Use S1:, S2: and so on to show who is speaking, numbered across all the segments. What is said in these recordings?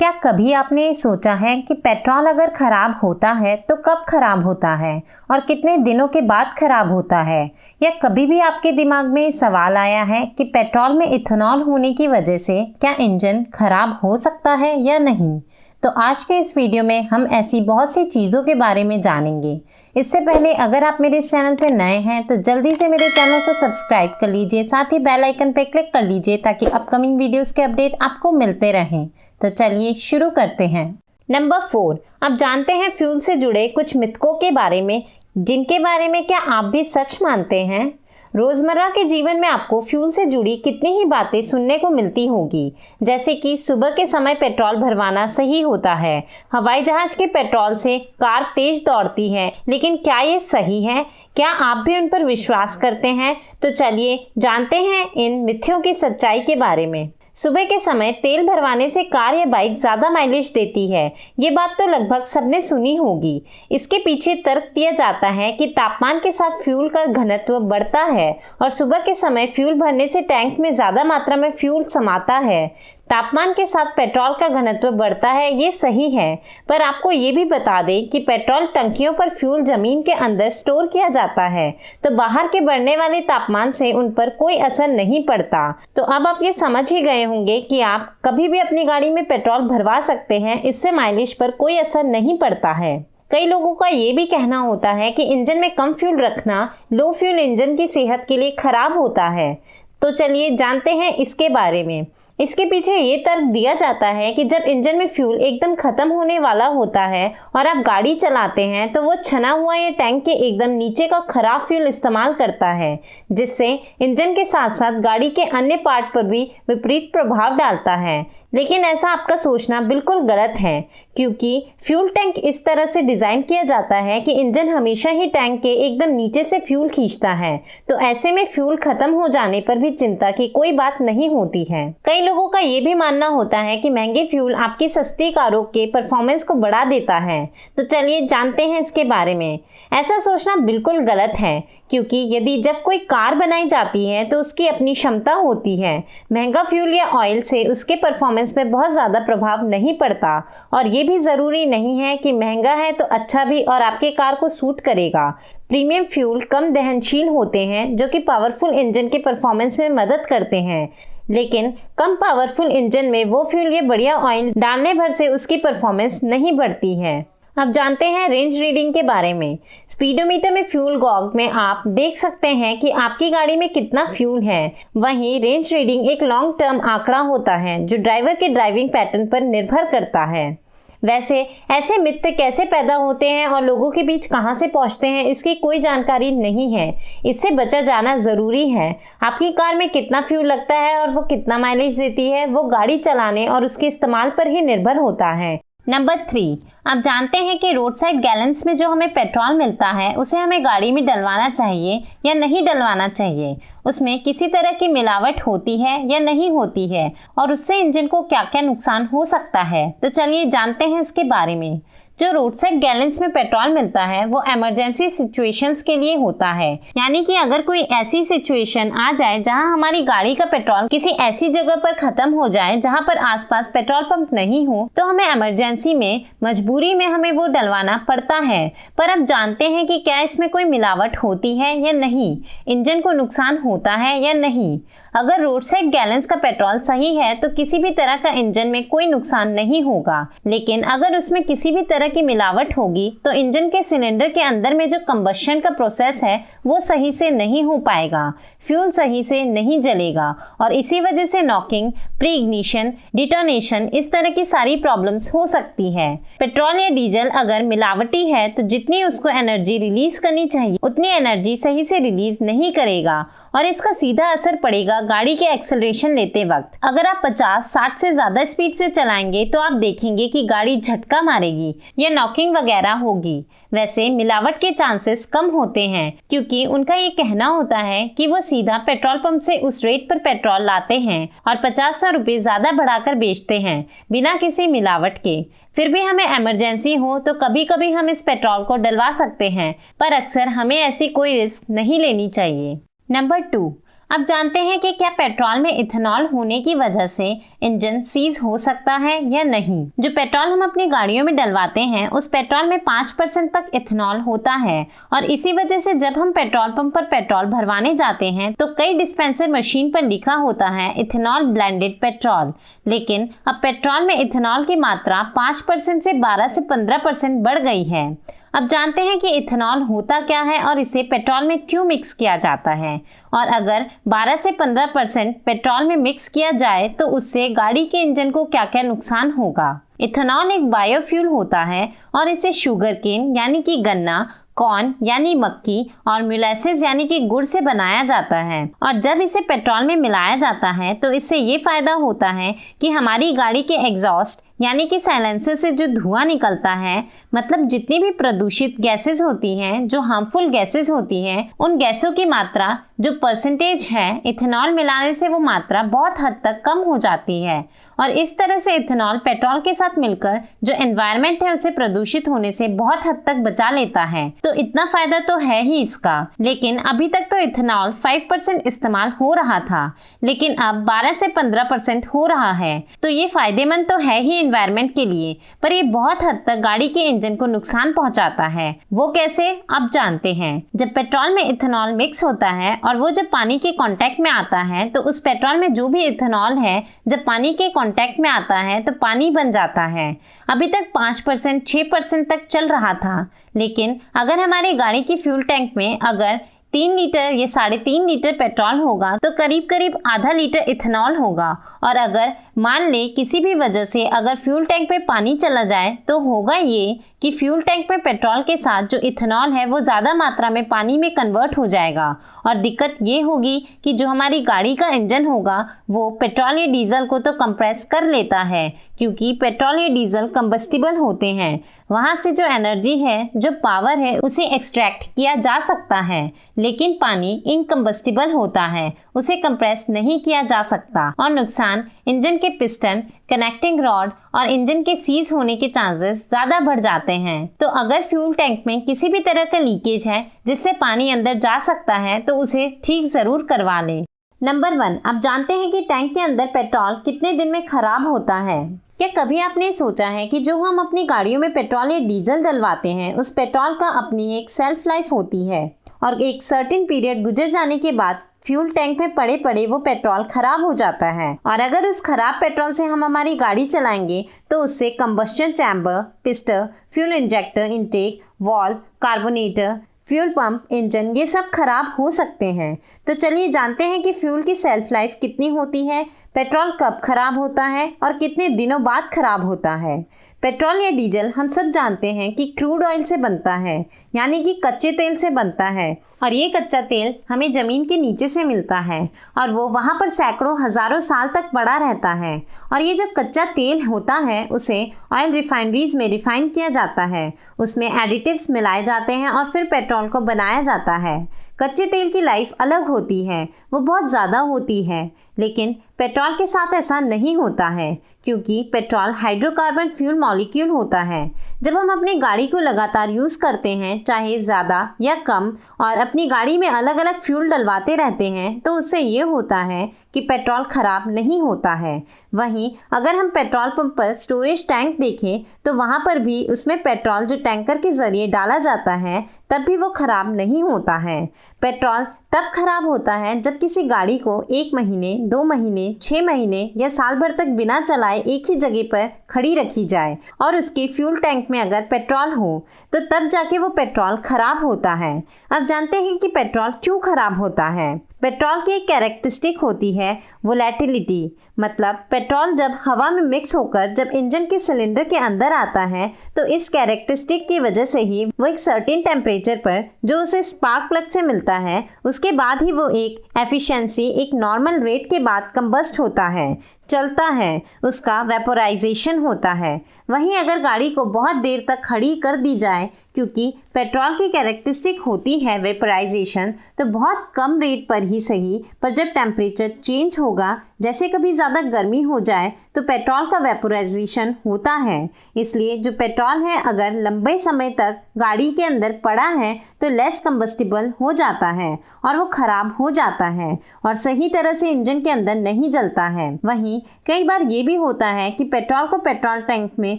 S1: क्या कभी आपने सोचा है कि पेट्रोल अगर खराब होता है तो कब खराब होता है और कितने दिनों के बाद खराब होता है? या कभी भी आपके दिमाग में सवाल आया है कि पेट्रोल में इथेनॉल होने की वजह से क्या इंजन खराब हो सकता है या नहीं? तो आज के इस वीडियो में हम ऐसी बहुत सी चीज़ों के बारे में जानेंगे। इससे पहले अगर आप मेरे इस चैनल पर नए हैं तो जल्दी से मेरे चैनल को सब्सक्राइब कर लीजिए, साथ ही बेल आइकन पर क्लिक कर लीजिए ताकि अपकमिंग वीडियोस के अपडेट आपको मिलते रहें। तो चलिए शुरू करते हैं। नंबर 4, अब जानते हैं फ्यूल से जुड़े कुछ मिथकों के बारे में, जिनके बारे में क्या आप भी सच मानते हैं? रोजमर्रा के जीवन में आपको फ्यूल से जुड़ी कितनी ही बातें सुनने को मिलती होगी, जैसे कि सुबह के समय पेट्रोल भरवाना सही होता है, हवाई जहाज के पेट्रोल से कार तेज दौड़ती है। लेकिन क्या ये सही है? क्या आप भी उन पर विश्वास करते हैं? तो चलिए जानते हैं इन मिथ्यों की सच्चाई के बारे में। सुबह के समय तेल भरवाने से कार या बाइक ज़्यादा माइलेज देती है, ये बात तो लगभग सबने सुनी होगी। इसके पीछे तर्क दिया जाता है कि तापमान के साथ फ्यूल का घनत्व बढ़ता है और सुबह के समय फ्यूल भरने से टैंक में ज़्यादा मात्रा में फ्यूल समाता है। तापमान के साथ पेट्रोल का घनत्व बढ़ता है, ये सही है, पर आपको ये भी बता दें कि पेट्रोल टंकियों पर फ्यूल जमीन के अंदर स्टोर किया जाता है, तो बाहर के बढ़ने वाले तापमान से उन पर कोई असर नहीं पड़ता। तो अब आप ये समझ ही गए होंगे कि आप कभी भी अपनी गाड़ी में पेट्रोल भरवा सकते हैं, इससे माइलेज पर कोई असर नहीं पड़ता है। कई लोगों का ये भी कहना होता है कि इंजन में कम फ्यूल रखना लो फ्यूल इंजन की सेहत के लिए खराब होता है। तो चलिए जानते हैं इसके बारे में। इसके पीछे ये तर्क दिया जाता है कि जब इंजन में फ्यूल एकदम खत्म होने वाला होता है और आप गाड़ी चलाते हैं तो वो छना हुआ ये टैंक के एकदम नीचे का खराब फ्यूल इस्तेमाल करता है, जिससे इंजन के साथ साथ गाड़ी के अन्य पार्ट पर भी विपरीत प्रभाव डालता है। लेकिन ऐसा आपका सोचना बिल्कुल गलत है, क्योंकि फ्यूल टैंक इस तरह से डिज़ाइन किया जाता है कि इंजन हमेशा ही टैंक के एकदम नीचे से फ्यूल खींचता है, तो ऐसे में फ्यूल खत्म हो जाने पर भी चिंता की कोई बात नहीं होती है। कई लोगों का ये भी मानना होता है कि महंगे फ्यूल आपकी सस्ती कारों के परफॉर्मेंस को बढ़ा देता है। तो चलिए जानते हैं इसके बारे में। ऐसा सोचना बिल्कुल गलत है, क्योंकि यदि जब कोई कार बनाई जाती है तो उसकी अपनी क्षमता होती है। महंगा फ्यूल या ऑयल से उसके परफॉर्मेंस पे बहुत ज़्यादा प्रभाव नहीं पड़ता, और ये भी ज़रूरी नहीं है कि महंगा है तो अच्छा भी और आपके कार को सूट करेगा। प्रीमियम फ्यूल कम दहनशील होते हैं, जो कि पावरफुल इंजन के परफॉर्मेंस में मदद करते हैं, लेकिन कम पावरफुल इंजन में वो फ्यूल या बढ़िया ऑयल डालने भर से उसकी परफॉर्मेंस नहीं बढ़ती है। अब जानते हैं रेंज रीडिंग के बारे में। स्पीडोमीटर में फ्यूल गॉग में आप देख सकते हैं कि आपकी गाड़ी में कितना फ्यूल है। वहीं रेंज रीडिंग एक लॉन्ग टर्म आंकड़ा होता है जो ड्राइवर के ड्राइविंग पैटर्न पर निर्भर करता है। वैसे ऐसे मिथ कैसे पैदा होते हैं और लोगों के बीच कहां से पहुंचते हैं, इसकी कोई जानकारी नहीं है। इससे बचा जाना ज़रूरी है। आपकी कार में कितना फ्यूल लगता है और वो कितना माइलेज देती है, वो गाड़ी चलाने और उसके इस्तेमाल पर ही निर्भर होता है। नंबर 3, आप जानते हैं कि रोड साइड गैलन्स में जो हमें पेट्रोल मिलता है उसे हमें गाड़ी में डलवाना चाहिए या नहीं डलवाना चाहिए? उसमें किसी तरह की मिलावट होती है या नहीं होती है, और उससे इंजन को क्या क्या नुकसान हो सकता है? तो चलिए जानते हैं इसके बारे में। जो रोड साइड गैलन्स में पेट्रोल मिलता है वो इमरजेंसी सिचुएशंस के लिए होता है, यानी कि अगर कोई ऐसी सिचुएशन आ जाए जहां हमारी गाड़ी का पेट्रोल किसी ऐसी जगह पर खत्म हो जाए जहां पर आसपास पेट्रोल पंप नहीं हो, तो हमें इमरजेंसी में मजबूरी में हमें वो डलवाना पड़ता है। पर अब जानते हैं कि क्या इसमें कोई मिलावट होती है या नहीं, इंजन को नुकसान होता है या नहीं। अगर रोड साइड गैलन्स का पेट्रोल सही है तो किसी भी तरह का इंजन में कोई नुकसान नहीं होगा, लेकिन अगर उसमें किसी भी तरह की मिलावट होगी तो इंजन के सिलेंडर के अंदर में जो कंबशन का प्रोसेस है वो सही से नहीं हो पाएगा, फ्यूल सही से नहीं जलेगा, और इसी वजह से नॉकिंग, प्री इग्निशन, डिटोनेशन, इस तरह की सारी प्रॉब्लम्स हो सकती है। पेट्रोल या डीजल अगर मिलावटी है तो जितनी उसको एनर्जी रिलीज करनी चाहिए उतनी एनर्जी सही से रिलीज नहीं करेगा, और इसका सीधा असर पड़ेगा गाड़ी के एक्सेलरेशन लेते वक्त। अगर आप 50-60 से ज़्यादा स्पीड से चलाएंगे तो आप देखेंगे कि गाड़ी झटका मारेगी या नॉकिंग वगैरह होगी। वैसे मिलावट के चांसेस कम होते हैं, क्योंकि उनका ये कहना होता है कि वो सीधा पेट्रोल पंप से उस रेट पर पेट्रोल लाते हैं और 50-100 रुपये ज़्यादा बढ़ाकर बेचते हैं बिना किसी मिलावट के। फिर भी हमें इमरजेंसी हो तो कभी कभी हम इस पेट्रोल को डलवा सकते हैं, पर अक्सर हमें ऐसी कोई रिस्क नहीं लेनी चाहिए। नंबर 2, अब जानते हैं कि क्या पेट्रोल में इथेनॉल होने की वजह से इंजन सीज हो सकता है या नहीं। जो पेट्रोल हम अपनी गाड़ियों में डलवाते हैं उस पेट्रोल में 5% तक इथेनॉल होता है और इसी वजह से जब हम पेट्रोल पंप पर पेट्रोल भरवाने जाते हैं तो कई डिस्पेंसर मशीन पर लिखा होता है इथेनॉल ब्लेंडेड पेट्रोल, लेकिन अब पेट्रोल में इथेनॉल की मात्रा 5% से 12 से 15% बढ़ गई है। अब जानते हैं कि इथेनॉल होता क्या है और इसे पेट्रोल में क्यों मिक्स किया जाता है, और अगर 12 से 15% पेट्रोल में मिक्स किया जाए तो उससे गाड़ी के इंजन को क्या क्या नुकसान होगा। इथेनॉल एक बायोफ्यूल होता है और इसे शुगर केन यानी कि गन्ना, कॉर्न यानी मक्की और मोलेसेस यानी कि गुड़ से बनाया जाता है। और जब इसे पेट्रोल में मिलाया जाता है तो इससे ये फायदा होता है कि हमारी गाड़ी के एग्जॉस्ट यानी कि साइलेंसर से जो धुआं निकलता है, मतलब जितनी भी प्रदूषित गैसेस होती हैं, जो हार्मफुल गैसेस होती हैं, उन गैसों की मात्रा जो परसेंटेज है इथेनॉल मिलाने से वो मात्रा बहुत हद तक कम हो जाती है। और इस तरह से इथेनॉल पेट्रोल के साथ मिलकर जो एनवायरनमेंट है उसे प्रदूषित होने से बहुत हद तक बचा लेता है। तो इतना फायदा तो है ही इसका। लेकिन अभी तक तो इथेनॉल 5% इस्तेमाल हो रहा था, लेकिन अब 12 से 15% हो रहा है। तो ये फायदेमंद तो है ही एनवायरनमेंट के लिए, पर ये बहुत हद तक गाड़ी के इंजन को नुकसान पहुंचाता है। वो कैसे, अब जानते हैं। जब पेट्रोल में इथेनॉल मिक्स होता है और वो जब पानी के कांटेक्ट में आता है तो उस पेट्रोल में जो भी इथेनॉल है जब पानी के कांटेक्ट में आता है तो पानी बन जाता है। अभी तक 5%, 6% तक चल रहा था, लेकिन अगर हमारी गाड़ी की फ्यूल टैंक में अगर 3 लीटर या 3.5 लीटर पेट्रोल होगा तो करीब करीब आधा लीटर इथेनॉल होगा। और अगर मान ले किसी भी वजह से अगर फ्यूल टैंक में पानी चला जाए तो होगा ये कि फ्यूल टैंक में पेट्रोल के साथ जो इथेनॉल है वो ज़्यादा मात्रा में पानी में कन्वर्ट हो जाएगा। और दिक्कत ये होगी कि जो हमारी गाड़ी का इंजन होगा वो पेट्रोल या डीजल को तो कंप्रेस कर लेता है, क्योंकि पेट्रोल या डीजल कंबस्टिबल होते हैं। वहाँ से जो एनर्जी है, जो पावर है, उसे एक्सट्रैक्ट किया जा सकता है, लेकिन पानी इनकम्बस्टिबल होता है, उसे कंप्रेस नहीं किया जा सकता। और नुकसान इंजन के पिस्टन, कनेक्टिंग रॉड और इंजन के सीज होने के चांसेस ज्यादा बढ़ जाते हैं। तो अगर फ्यूल टैंक में किसी भी तरह का लीकेज है जिससे पानी अंदर जा सकता है तो उसे ठीक जरूर करवा लें। नंबर 1, अब जानते हैं कि टैंक के अंदर पेट्रोल कितने दिन में खराब होता है। क्या कभी आपने सोचा है कि जो हम अपनी गाड़ियों में पेट्रोल या डीजल डलवाते हैं उस पेट्रोल का अपनी एक सेल्फ लाइफ होती है और एक सर्टेन पीरियड गुजर जाने के बाद फ्यूल टैंक में पड़े पड़े वो पेट्रोल खराब हो जाता है। और अगर उस खराब पेट्रोल से हम हमारी गाड़ी चलाएंगे तो उससे combustion chamber, piston, fuel injector, intake, valve, carburettor, fuel pump, engine, ये सब खराब हो सकते हैं। तो चलिए जानते हैं कि फ्यूल की सेल्फ लाइफ कितनी होती है, पेट्रोल कब खराब होता है और कितने दिनों बाद खराब होता है। पेट्रोल या डीजल हम सब जानते हैं कि क्रूड ऑयल से बनता है, यानी कि कच्चे तेल से बनता है। और ये कच्चा तेल हमें ज़मीन के नीचे से मिलता है और वो वहाँ पर सैकड़ों हज़ारों साल तक पड़ा रहता है। और ये जो कच्चा तेल होता है उसे ऑयल रिफाइनरीज में रिफाइन किया जाता है, उसमें एडिटिव्स मिलाए जाते हैं और फिर पेट्रोल को बनाया जाता है। कच्चे तेल की लाइफ अलग होती है, वो बहुत ज़्यादा होती है, लेकिन पेट्रोल के साथ ऐसा नहीं होता है, क्योंकि पेट्रोल हाइड्रोकार्बन फ्यूल मॉलिक्यूल होता है। जब हम अपनी गाड़ी को लगातार यूज़ करते हैं, चाहे ज़्यादा या कम, और अपनी गाड़ी में अलग अलग फ्यूल डलवाते रहते हैं, तो उससे ये होता है कि पेट्रोल ख़राब नहीं होता है। वहीं अगर हम पेट्रोल पंप पर स्टोरेज टैंक देखें तो वहाँ पर भी उसमें पेट्रोल जो टैंकर के ज़रिए डाला जाता है तब भी वो ख़राब नहीं होता है। पेट्रोल तब खराब होता है जब किसी गाड़ी को 1 महीने, 2 महीने, 6 महीने या साल भर तक बिना चलाए एक ही जगह पर खड़ी रखी जाए और उसके फ्यूल टैंक में अगर पेट्रोल हो तो तब जाके वो पेट्रोल खराब होता है। अब जानते हैं कि पेट्रोल क्यों खराब होता है। पेट्रोल की एक कैरेक्टरिस्टिक होती है वोलेटिलिटी, मतलब पेट्रोल जब हवा में मिक्स होकर जब इंजन के सिलेंडर के अंदर आता है तो इस कैरेक्टरिस्टिक की वजह से ही वो एक सर्टेन टेम्परेचर पर जो उसे स्पार्क प्लग से मिलता है उसके बाद ही वो एक एफिशिएंसी, एक नॉर्मल रेट के बाद कंबस्ट होता है। चलता है उसका वेपोराइजेशन होता है। वहीं अगर गाड़ी को बहुत देर तक खड़ी कर दी जाए, क्योंकि पेट्रोल की कैरेक्टरिस्टिक होती है वेपोराइजेशन, तो बहुत कम रेट पर ही सही, पर जब टेम्परेचर चेंज होगा, जैसे कभी ज़्यादा गर्मी हो जाए, तो पेट्रोल का वेपोराइजेशन होता है। इसलिए जो पेट्रोल है अगर लंबे समय तक गाड़ी के अंदर पड़ा है तो लेस कंबस्टिबल हो जाता है और वो ख़राब हो जाता है और सही तरह से इंजन के अंदर नहीं जलता है। वहीं कई बार ये भी होता है कि पेट्रोल को पेट्रोल टैंक में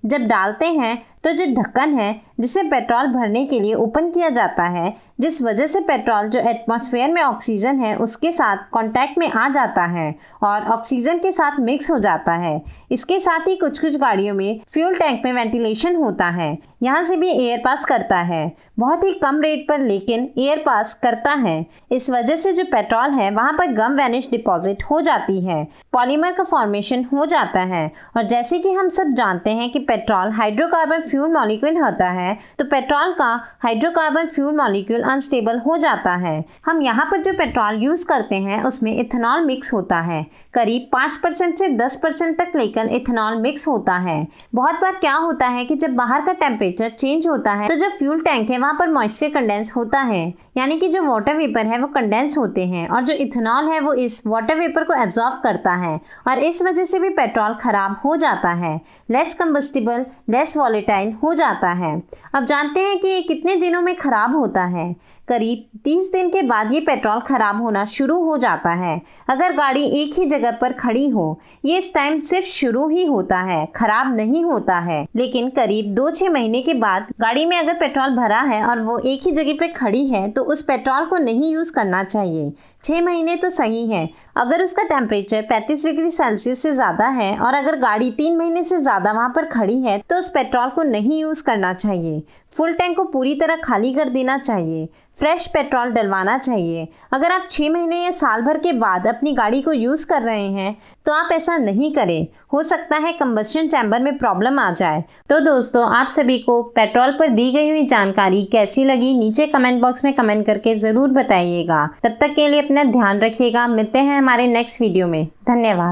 S1: जब डालते हैं तो जो ढक्कन है जिसे पेट्रोल भरने के लिए ओपन किया जाता है, जिस वजह से पेट्रोल जो एटमॉस्फेयर में ऑक्सीजन है उसके साथ कांटेक्ट में आ जाता है और ऑक्सीजन के साथ मिक्स हो जाता है। इसके साथ ही कुछ कुछ गाड़ियों में फ्यूल टैंक में वेंटिलेशन होता है, यहाँ से भी एयर पास करता है, बहुत ही कम रेट पर लेकिन एयर पास करता है। इस वजह से जो पेट्रोल है वहाँ पर गम वैनिश डिपॉजिट हो जाती है, पॉलीमर का फॉर्मेशन हो जाता है। और जैसे कि हम सब जानते हैं कि पेट्रोल हाइड्रोकार्बन फ्यूल मॉलिक्यूल होता है, तो पेट्रोल का हाइड्रोकार्बन फ्यूल मॉलिक्यूल अनस्टेबल हो जाता है। हम यहाँ पर जो पेट्रोल यूज़ करते हैं उसमें इथेनॉल मिक्स होता है, करीब 5% से 10% तक लेकर इथेनॉल मिक्स होता है। बहुत बार क्या होता है कि जब बाहर का टेम्परेचर चेंज होता है तो जो फ्यूल टैंक है वहाँ पर मॉइस्चर कंडेंस होता है, यानी कि जो वाटर वेपर है वो कंडेंस होते हैं और जो इथेनॉल है वो इस वाटर वेपर को एब्जॉर्ब करता है और इस वजह से भी पेट्रोल खराब हो जाता है, लेस कंबस्टिबल, लेस वॉलेटाइल हो जाता है। अब जानते हैं कि ये कितने दिनों में खराब होता है। करीब 30 दिन के बाद ये पेट्रोल खराब होना शुरू हो जाता है। अगर गाड़ी एक ही जगह पर खड़ी हो, ये इस टाइम सिर्फ शुरू ही होता है, खराब नहीं होता है। लेकिन करीब 2-6 महीने के बाद गाड़ी में अगर पेट्रोल भरा है और वो एक ही जगह पे खड़ी है तो उस पेट्रोल को नहीं यूज़ करना चाहिए। 6 महीने तो सही है। अगर उसका टेम्परेचर 35 डिग्री सेल्सियस से ज़्यादा है और अगर गाड़ी 3 महीने से ज़्यादा वहाँ पर खड़ी है तो उस पेट्रोल को नहीं यूज़ करना चाहिए। फुल टैंक को पूरी तरह खाली कर देना चाहिए, फ्रेश पेट्रोल डलवाना चाहिए। अगर आप 6 महीने या साल भर के बाद अपनी गाड़ी को यूज़ कर रहे हैं तो आप ऐसा नहीं करें, हो सकता है कंबस्शन चैम्बर में प्रॉब्लम आ जाए। तो दोस्तों, आप सभी को पेट्रोल पर दी गई हुई जानकारी कैसी लगी नीचे कमेंट बॉक्स में कमेंट करके ज़रूर बताइएगा। तब तक के लिए अपना ध्यान रखिएगा। मिलते हैं हमारे नेक्स्ट वीडियो में। धन्यवाद।